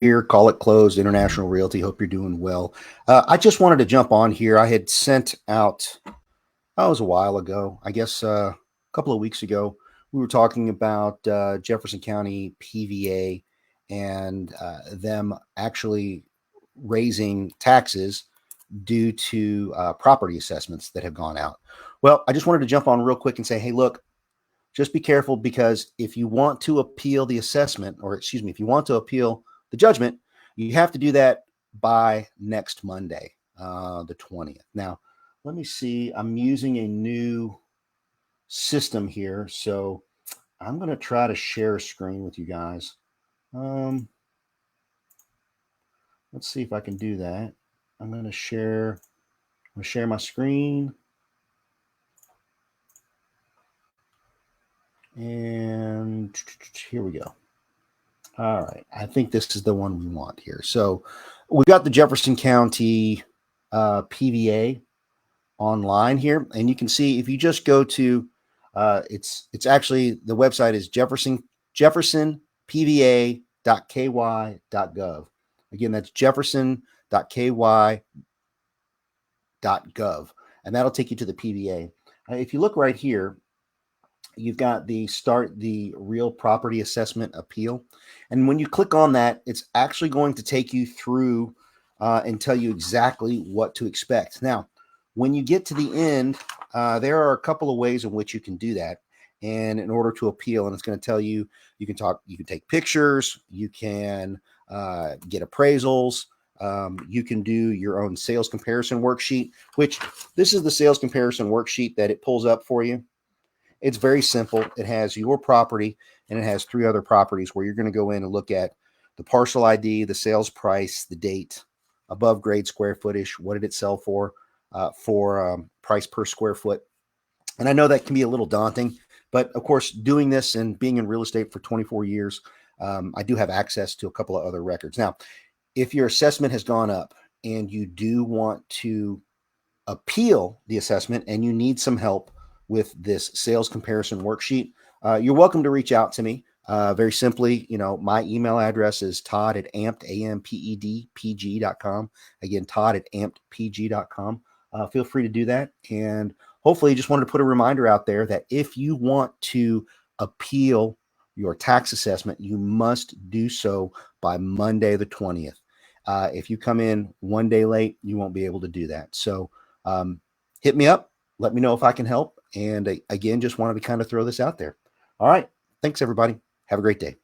here, call it closed, International Realty. Hope you're doing well. I just wanted to jump on here. I had sent out, oh, it was a while ago, I guess a couple of weeks ago, we were talking about Jefferson County PVA and them actually raising taxes due to property assessments that have gone out. Well, I just wanted to jump on real quick and say, hey, look, just be careful, because if you want to appeal the assessment, or excuse me, if you want to appeal the judgment, you have to do that by next Monday, the 20th. Now, let me see. I'm using a new system here, so I'm going to try to share a screen with you guys. Let's see if I can do that. I'm going to share my screen. And here we go. All right. I think this is the one we want here. So we've got the Jefferson County PVA online here. And you can see if you just go to, it's actually, the website is jeffersonpva.ky.gov. Again, that's jefferson.ky.gov. And that'll take you to the PVA. If you look right here, you've got the real property assessment appeal. And when you click on that, it's actually going to take you through and tell you exactly what to expect. Now, when you get to the end, there are a couple of ways in which you can do that. And in order to appeal, and it's going to tell you, you can take pictures, you can get appraisals, you can do your own sales comparison worksheet, which this is the sales comparison worksheet that it pulls up for you. It's very simple. It has your property and it has 3 other properties where you're going to go in and look at the parcel ID, the sales price, the date, above grade square footage, what did it sell for price per square foot. And I know that can be a little daunting, but of course, doing this and being in real estate for 24 years, I do have access to a couple of other records. Now, if your assessment has gone up and you do want to appeal the assessment and you need some help with this sales comparison worksheet, you're welcome to reach out to me. Very simply, my email address is todd@ampedpg.com. Again, todd@ampedpg.com. Feel free to do that. And hopefully, just wanted to put a reminder out there that if you want to appeal your tax assessment, you must do so by Monday, the 20th. If you come in one day late, you won't be able to do that. So hit me up. Let me know if I can help. And again, just wanted to kind of throw this out there. All right. Thanks, everybody. Have a great day.